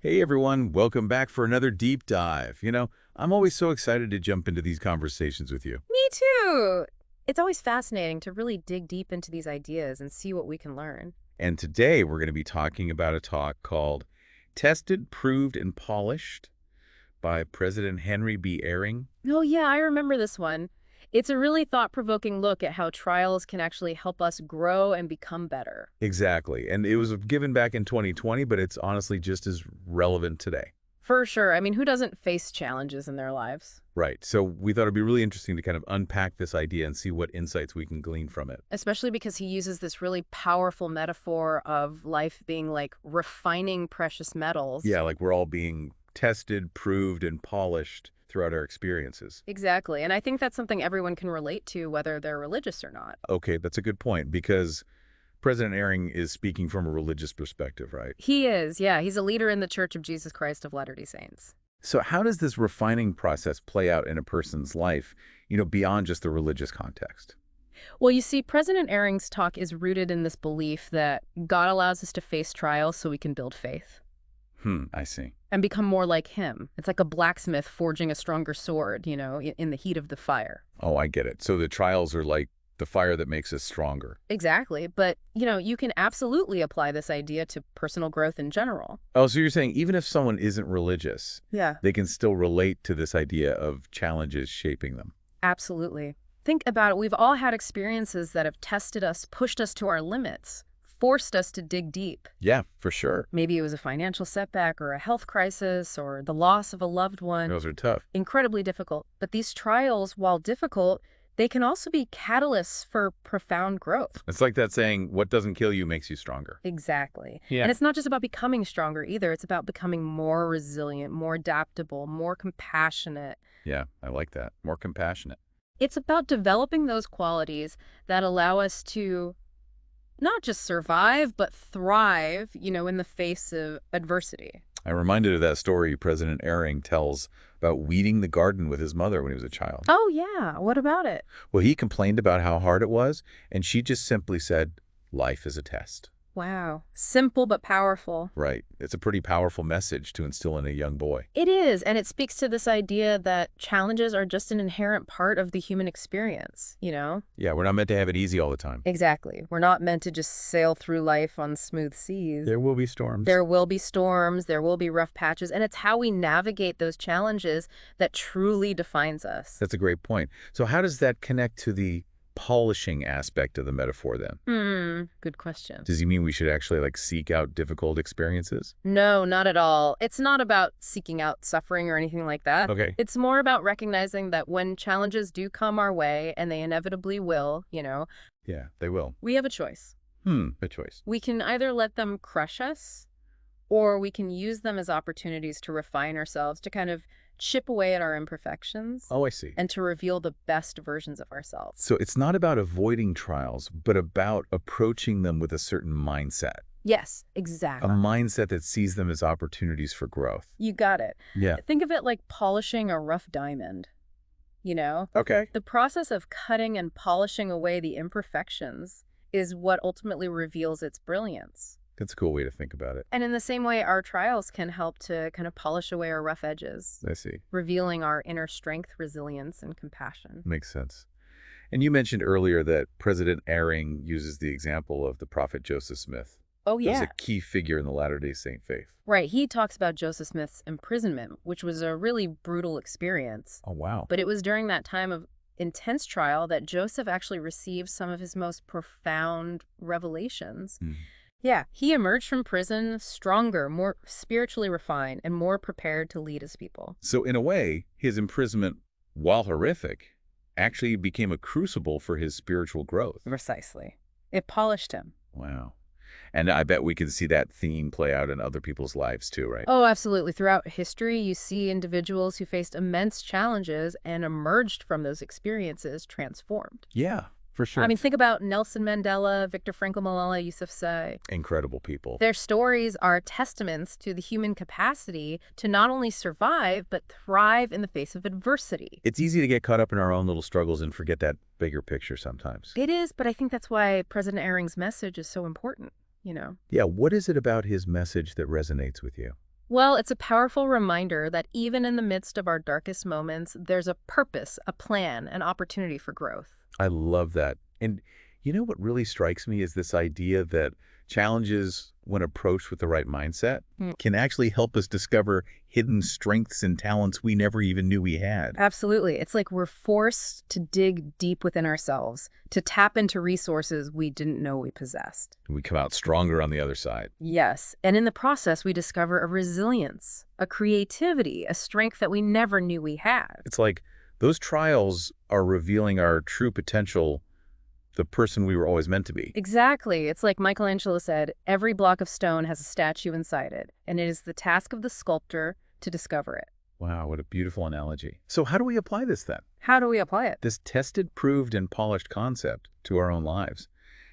Hey everyone, welcome back for another deep dive. I'm always so excited to jump into these conversations with you. Me too. It's always fascinating to really dig deep into these ideas and see what we can learn. And today we're going to be talking about a talk called Tested, Proved, and Polished by President Henry B. Eyring. Oh, yeah, I remember this one. It's a really thought-provoking look at how trials can actually help us grow and become better. Exactly. And it was given back in 2020, but it's honestly just as relevant today. For sure. I mean, who doesn't face challenges in their lives? Right. So we thought it'd be really interesting to kind of unpack this idea and see what insights we can glean from it. Especially because he uses this really powerful metaphor of life being like refining precious metals. Yeah, like we're all being tested, proved, and polished throughout our experiences. Exactly. And I think that's something everyone can relate to, whether they're religious or not. Okay, that's a good point because President Eyring is speaking from a religious perspective, right? He is, yeah. He's a leader in the Church of Jesus Christ of Latter-day Saints. So how does this refining process play out in a person's life, beyond just the religious context? Well, you see, President Eyring's talk is rooted in this belief that God allows us to face trials so we can build faith I see. and become more like him. It's like a blacksmith forging a stronger sword, in the heat of the fire. Oh, I get it. So the trials are like the fire that makes us stronger. Exactly. But, you can absolutely apply this idea to personal growth in general. Oh, so you're saying even if someone isn't religious, Yeah. they can still relate to this idea of challenges shaping them. Absolutely. Think about it. We've all had experiences that have tested us, pushed us to our limits, forced us to dig deep. Yeah, for sure. Maybe it was a financial setback or a health crisis or the loss of a loved one. Those are tough. Incredibly difficult. But these trials, while difficult, they can also be catalysts for profound growth. It's like that saying, what doesn't kill you makes you stronger. Exactly. Yeah. And it's not just about becoming stronger either. It's about becoming more resilient, more adaptable, more compassionate. Yeah, I like that. More compassionate. It's about developing those qualities that allow us to not just survive, but thrive, in the face of adversity. I'm reminded of that story President Eyring tells about weeding the garden with his mother when he was a child. Oh, yeah. What about it? Well, he complained about how hard it was, and she just simply said, life is a test. Wow. Simple but powerful. Right. It's a pretty powerful message to instill in a young boy. It is, and it speaks to this idea that challenges are just an inherent part of the human experience, Yeah, we're not meant to have it easy all the time. Exactly. We're not meant to just sail through life on smooth seas. There will be storms. There will be storms, there will be rough patches, and it's how we navigate those challenges that truly defines us. That's a great point. So how does that connect to the polishing aspect of the metaphor then? Good question. Does he mean we should actually seek out difficult experiences? No, not at all. It's not about seeking out suffering or anything like that. Okay. It's more about recognizing that when challenges do come our way, and they inevitably will, Yeah, they will. we have a choice. A choice. We can either let them crush us, or we can use them as opportunities to refine ourselves, to kind of chip away at our imperfections, Oh, I see. and to reveal the best versions of ourselves. So it's not about avoiding trials, but about approaching them with a certain mindset. Yes, A exactly. mindset that sees them as opportunities for growth. You got it. Yeah. Think of it like polishing a rough diamond, Okay. The process of cutting and polishing away the imperfections is what ultimately reveals its brilliance. That's a cool way to think about it. And in the same way, our trials can help to kind of polish away our rough edges, I see. revealing our inner strength, resilience, and compassion. Makes sense. And you mentioned earlier that President Eyring uses the example of the prophet Joseph Smith Oh, as yeah. a key figure in the Latter-day Saint faith. Right. He talks about Joseph Smith's imprisonment, which was a really brutal experience. Oh, wow. But it was during that time of intense trial that Joseph actually received some of his most profound revelations. Yeah, he emerged from prison stronger, more spiritually refined, and more prepared to lead his people. So in a way, his imprisonment, while horrific, actually became a crucible for his spiritual growth. Precisely. It polished him. Wow. And I bet we can see that theme play out in other people's lives too, right? Oh, absolutely. Throughout history, you see individuals who faced immense challenges and emerged from those experiences transformed. Yeah, for sure. I mean, think about Nelson Mandela, Viktor Frankl, Malala Yousafzai. Incredible people. Their stories are testaments to the human capacity to not only survive, but thrive in the face of adversity. It's easy to get caught up in our own little struggles and forget that bigger picture sometimes. It is, but I think that's why President Eyring's message is so important, Yeah, what is it about his message that resonates with you? Well, it's a powerful reminder that even in the midst of our darkest moments, there's a purpose, a plan, an opportunity for growth. I love that. And you know what really strikes me is this idea that challenges, when approached with the right mindset, Mm. can actually help us discover hidden strengths and talents we never even knew we had. Absolutely. It's like we're forced to dig deep within ourselves, to tap into resources we didn't know we possessed. We come out stronger on the other side. Yes, and in the process, we discover a resilience, a creativity, a strength that we never knew we had. It's like those trials are revealing our true potential, the person we were always meant to be. Exactly. It's like Michelangelo said, every block of stone has a statue inside it, and it is the task of the sculptor to discover it. Wow, what a beautiful analogy. So how do we apply this then? How do we apply it? This tested, proved, and polished concept to our own lives.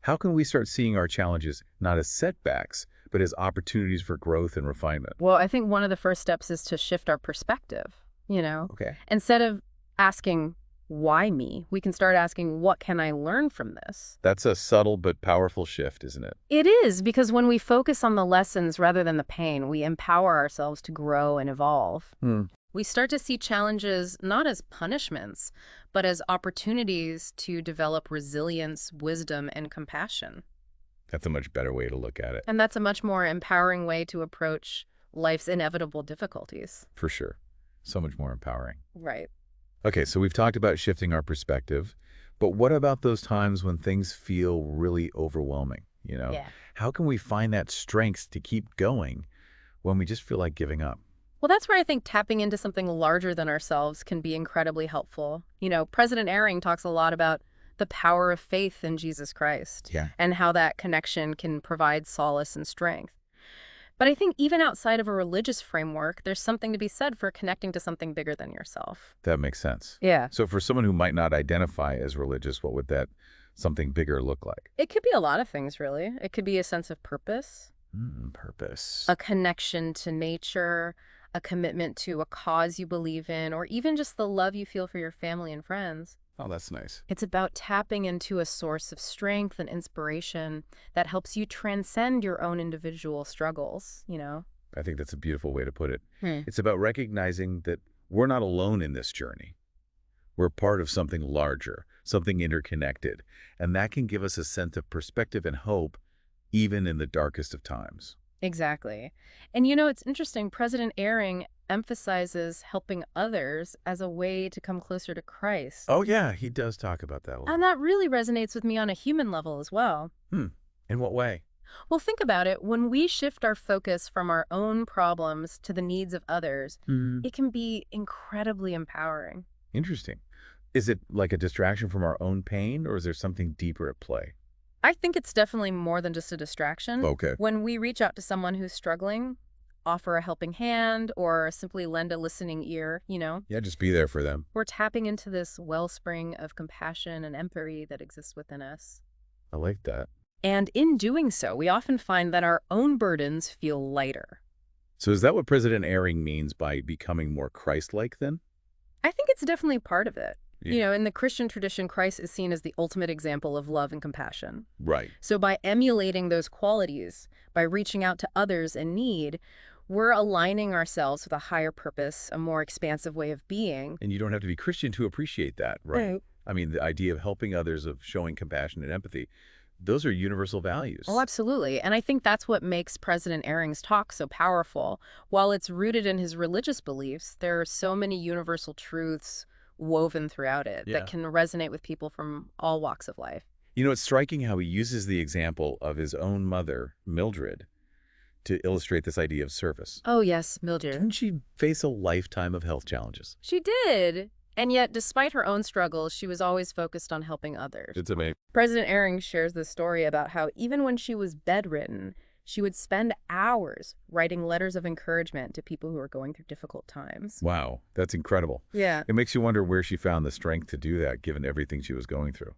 How can we start seeing our challenges not as setbacks, but as opportunities for growth and refinement? Well, I think one of the first steps is to shift our perspective, Okay. Instead of asking, why me? We can start asking, what can I learn from this? That's a subtle but powerful shift, isn't it? It is, because when we focus on the lessons rather than the pain, we empower ourselves to grow and evolve. We start to see challenges not as punishments, but as opportunities to develop resilience, wisdom, and compassion. That's a much better way to look at it. And that's a much more empowering way to approach life's inevitable difficulties. For sure. So much more empowering. Right. Okay, so we've talked about shifting our perspective, but what about those times when things feel really overwhelming, Yeah. How can we find that strength to keep going when we just feel like giving up? Well, that's where I think tapping into something larger than ourselves can be incredibly helpful. President Eyring talks a lot about the power of faith in Jesus Christ Yeah. and how that connection can provide solace and strength. But I think even outside of a religious framework, there's something to be said for connecting to something bigger than yourself. That makes sense. Yeah. So for someone who might not identify as religious, what would that something bigger look like? It could be a lot of things, really. It could be a sense of purpose, Purpose. a connection to nature, a commitment to a cause you believe in, or even just the love you feel for your family and friends. Oh, that's nice. It's about tapping into a source of strength and inspiration that helps you transcend your own individual struggles. I think that's a beautiful way to put it. Hmm. It's about recognizing that we're not alone in this journey. We're part of something larger, something interconnected, and that can give us a sense of perspective and hope even in the darkest of times. Exactly. And it's interesting, President Eyring emphasizes helping others as a way to come closer to Christ. Oh, yeah, he does talk about that a lot. And that really resonates with me on a human level as well. In what way? Well, think about it. When we shift our focus from our own problems to the needs of others, it can be incredibly empowering. Interesting. Is it like a distraction from our own pain, or is there something deeper at play? I think it's definitely more than just a distraction. Okay. When we reach out to someone who's struggling, offer a helping hand, or simply lend a listening ear, Yeah, just be there for them. we're tapping into this wellspring of compassion and empathy that exists within us. I like that. And in doing so, we often find that our own burdens feel lighter. So is that what President Eyring means by becoming more Christ-like then? I think it's definitely part of it. Yeah. In the Christian tradition, Christ is seen as the ultimate example of love and compassion. Right. So by emulating those qualities, by reaching out to others in need, we're aligning ourselves with a higher purpose, a more expansive way of being. And you don't have to be Christian to appreciate that, right? Right. I mean, the idea of helping others, of showing compassion and empathy, those are universal values. Oh, absolutely. And I think that's what makes President Eyring's talk so powerful. While it's rooted in his religious beliefs, there are so many universal truths woven throughout it Yeah. that can resonate with people from all walks of life. It's striking how he uses the example of his own mother, Mildred, to illustrate this idea of service. Oh, yes, Mildred. Didn't she face a lifetime of health challenges? She did. And yet, despite her own struggles, she was always focused on helping others. It's amazing. President Eyring shares this story about how even when she was bedridden, she would spend hours writing letters of encouragement to people who were going through difficult times. Wow, that's incredible. Yeah. It makes you wonder where she found the strength to do that, given everything she was going through.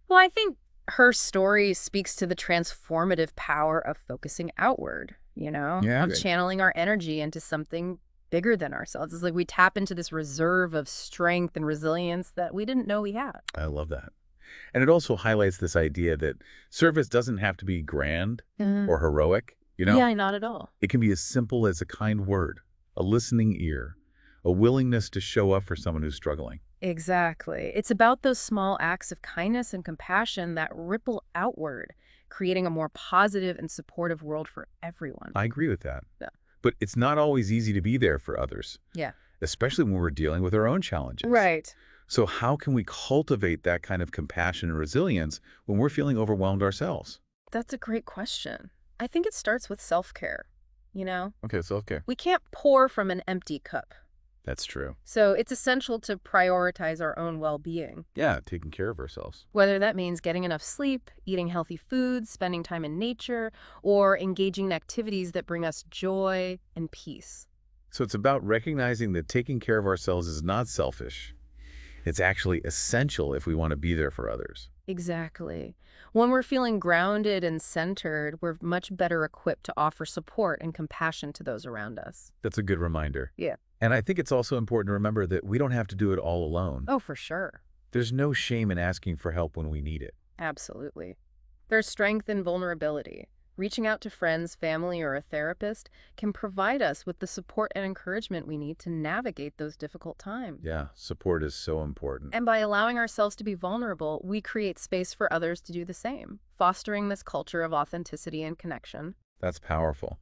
Well, I think her story speaks to the transformative power of focusing outward, Yeah. of channeling our energy into something bigger than ourselves. It's like we tap into this reserve of strength and resilience that we didn't know we had. I love that. And it also highlights this idea that service doesn't have to be grand or heroic. You know, Yeah, not at all. it can be as simple as a kind word, a listening ear, a willingness to show up for someone who's struggling. Exactly. It's about those small acts of kindness and compassion that ripple outward, creating a more positive and supportive world for everyone. I agree with that. Yeah. But it's not always easy to be there for others, Yeah. especially when we're dealing with our own challenges. Right. So how can we cultivate that kind of compassion and resilience when we're feeling overwhelmed ourselves? That's a great question. I think it starts with self-care, you know? Okay, self-care. We can't pour from an empty cup. That's true. So it's essential to prioritize our own well-being. Yeah, taking care of ourselves. Whether that means getting enough sleep, eating healthy foods, spending time in nature, or engaging in activities that bring us joy and peace. So it's about recognizing that taking care of ourselves is not selfish. It's actually essential if we want to be there for others. Exactly. When we're feeling grounded and centered, we're much better equipped to offer support and compassion to those around us. That's a good reminder. Yeah. And I think it's also important to remember that we don't have to do it all alone. Oh, for sure. There's no shame in asking for help when we need it. Absolutely. There's strength in vulnerability. Reaching out to friends, family, or a therapist can provide us with the support and encouragement we need to navigate those difficult times. Yeah, support is so important. And by allowing ourselves to be vulnerable, we create space for others to do the same, fostering this culture of authenticity and connection. That's powerful.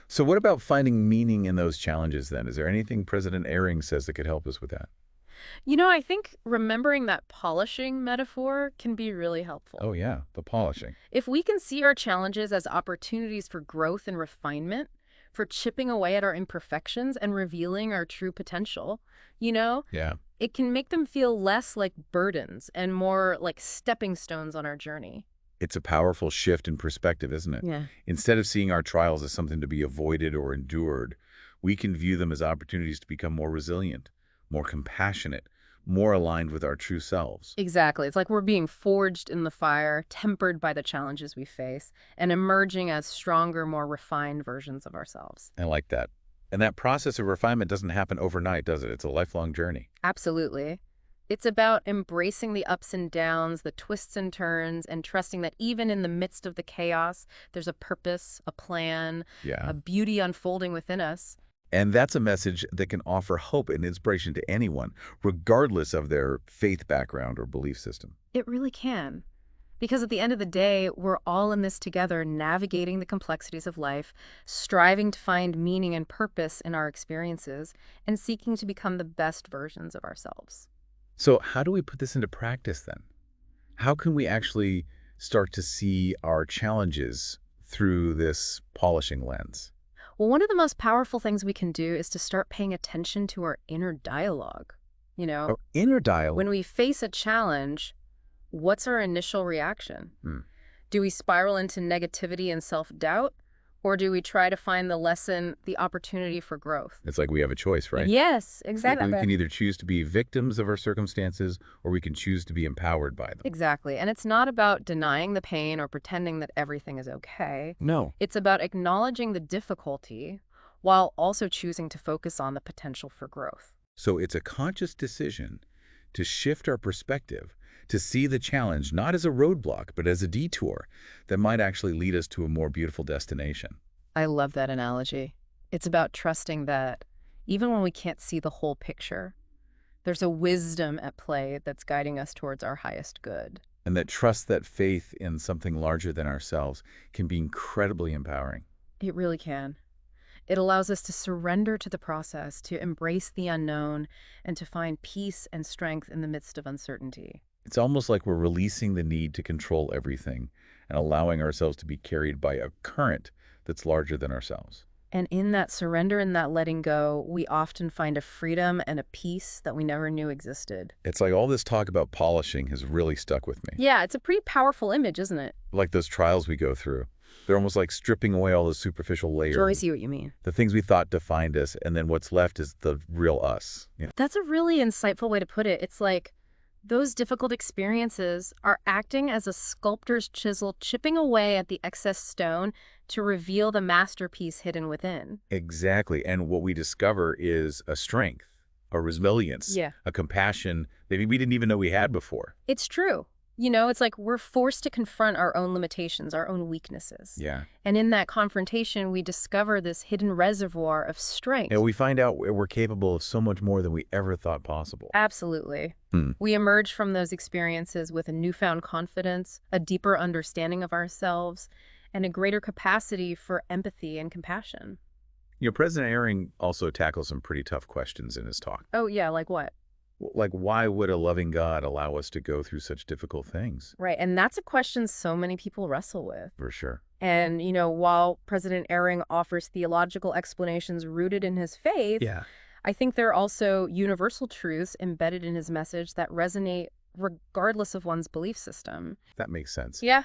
So what about finding meaning in those challenges then? Is there anything President Eyring says that could help us with that? You know, I think remembering that polishing metaphor can be really helpful. Oh yeah, the polishing. If we can see our challenges as opportunities for growth and refinement, for chipping away at our imperfections and revealing our true potential, you know, Yeah. it can make them feel less like burdens and more like stepping stones on our journey. It's a powerful shift in perspective, isn't it? Yeah. Instead of seeing our trials as something to be avoided or endured, we can view them as opportunities to become more resilient, more compassionate, more aligned with our true selves. Exactly. It's like we're being forged in the fire, tempered by the challenges we face, and emerging as stronger, more refined versions of ourselves. I like that. And that process of refinement doesn't happen overnight, does it? It's a lifelong journey. Absolutely. It's about embracing the ups and downs, the twists and turns, and trusting that even in the midst of the chaos, there's a purpose, a plan, Yeah. a beauty unfolding within us. And that's a message that can offer hope and inspiration to anyone, regardless of their faith background or belief system. It really can. Because at the end of the day, we're all in this together, navigating the complexities of life, striving to find meaning and purpose in our experiences, and seeking to become the best versions of ourselves. So how do we put this into practice then? How can we actually start to see our challenges through this polishing lens? Well, one of the most powerful things we can do is to start paying attention to our inner dialogue. You know, Our inner dialogue. when we face a challenge, what's our initial reaction? Hmm. Do we spiral into negativity and self-doubt? Or do we try to find the lesson, the opportunity for growth? It's like we have a choice, right? Yes, Like exactly. we can either choose to be victims of our circumstances or we can choose to be empowered by them. Exactly. And it's not about denying the pain or pretending that everything is okay. No. It's about acknowledging the difficulty while also choosing to focus on the potential for growth. So it's a conscious decision to shift our perspective, to see the challenge not as a roadblock, but as a detour that might actually lead us to a more beautiful destination. I love that analogy. It's about trusting that even when we can't see the whole picture, there's a wisdom at play that's guiding us towards our highest good. And that trust, that faith in something larger than ourselves can be incredibly empowering. It really can. It allows us to surrender to the process, to embrace the unknown, and to find peace and strength in the midst of uncertainty. It's almost like we're releasing the need to control everything and allowing ourselves to be carried by a current that's larger than ourselves. And in that surrender and that letting go, we often find a freedom and a peace that we never knew existed. It's like all this talk about polishing has really stuck with me. Yeah, it's a pretty powerful image, isn't it? Like those trials we go through. They're almost like stripping away all the superficial layers. Sure, I see what you mean. The things we thought defined us, and then what's left is the real us. You know? That's a really insightful way to put it. It's like those difficult experiences are acting as a sculptor's chisel, chipping away at the excess stone to reveal the masterpiece hidden within. Exactly. And what we discover is a strength, a resilience, Yeah. a compassion that we didn't even know we had before. It's true. It's like we're forced to confront our own limitations, our own weaknesses. Yeah. And in that confrontation, we discover this hidden reservoir of strength. We find out we're capable of so much more than we ever thought possible. Absolutely. Hmm. We emerge from those experiences with a newfound confidence, a deeper understanding of ourselves, and a greater capacity for empathy and compassion. President Eyring also tackles some pretty tough questions in his talk. Oh, yeah, like what? Like, why would a loving God allow us to go through such difficult things? Right, and that's a question so many people wrestle with. For sure. And, while President Eyring offers theological explanations rooted in his faith, Yeah. I think there are also universal truths embedded in his message that resonate regardless of one's belief system. That makes sense. Yeah.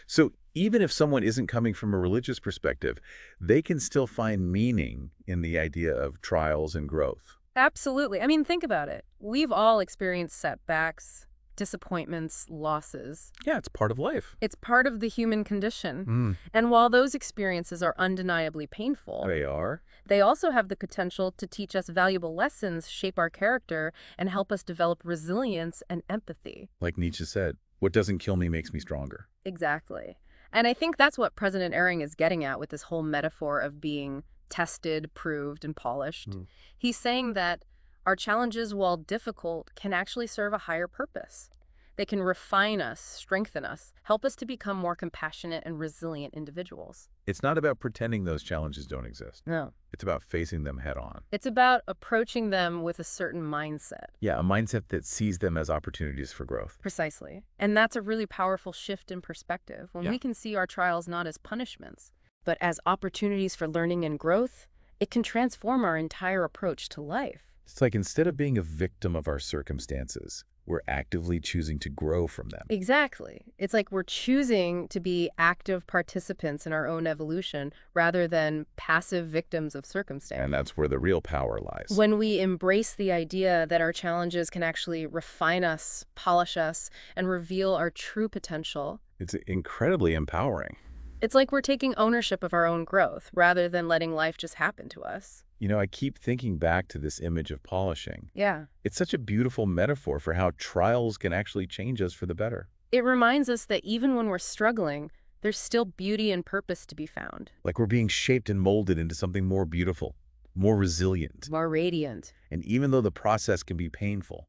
So even if someone isn't coming from a religious perspective, they can still find meaning in the idea of trials and growth. Absolutely. I mean, think about it. We've all experienced setbacks, disappointments, losses. Yeah, it's part of life. It's part of the human condition. And while those experiences are undeniably painful, They are. they also have the potential to teach us valuable lessons, shape our character, and help us develop resilience and empathy. Like Nietzsche said, what doesn't kill me makes me stronger. Exactly. And I think that's what President Eyring is getting at with this whole metaphor of being tested, proved, and polished. He's saying that our challenges, while difficult, can actually serve a higher purpose. They can refine us, strengthen us, help us to become more compassionate and resilient individuals. It's not about pretending those challenges don't exist. No. It's about facing them head on. It's about approaching them with a certain mindset. Yeah, a mindset that sees them as opportunities for growth. Precisely. And that's a really powerful shift in perspective when we can see our trials not as punishments, but as opportunities for learning and growth. It can transform our entire approach to life. It's like instead of being a victim of our circumstances, we're actively choosing to grow from them. Exactly. It's like we're choosing to be active participants in our own evolution rather than passive victims of circumstance. And that's where the real power lies. When we embrace the idea that our challenges can actually refine us, polish us, and reveal our true potential, It's incredibly empowering. it's like we're taking ownership of our own growth rather than letting life just happen to us. I keep thinking back to this image of polishing. Yeah. It's such a beautiful metaphor for how trials can actually change us for the better. It reminds us that even when we're struggling, there's still beauty and purpose to be found. Like we're being shaped and molded into something more beautiful, more resilient. More radiant. And even though the process can be painful,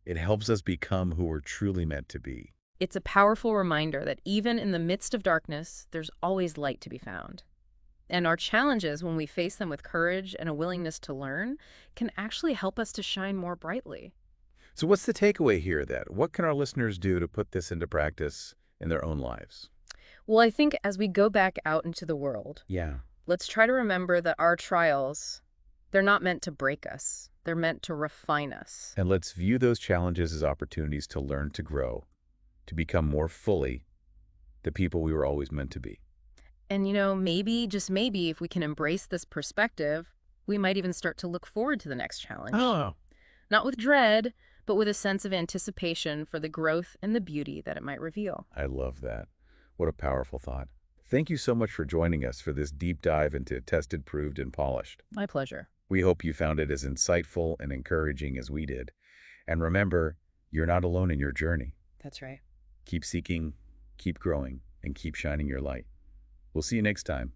it helps us become who we're truly meant to be. It's a powerful reminder that even in the midst of darkness, there's always light to be found. And our challenges, when we face them with courage and a willingness to learn, can actually help us to shine more brightly. So what's the takeaway here then? What can our listeners do to put this into practice in their own lives? Well, I think as we go back out into the world, Yeah. let's try to remember that our trials, they're not meant to break us. They're meant to refine us. And let's view those challenges as opportunities to learn to grow, to become more fully the people we were always meant to be. And, maybe, just maybe, if we can embrace this perspective, we might even start to look forward to the next challenge. Oh. Not with dread, but with a sense of anticipation for the growth and the beauty that it might reveal. I love that. What a powerful thought. Thank you so much for joining us for this deep dive into Tested, Proved, and Polished. My pleasure. We hope you found it as insightful and encouraging as we did. And remember, you're not alone in your journey. That's right. Keep seeking, keep growing, and keep shining your light. We'll see you next time.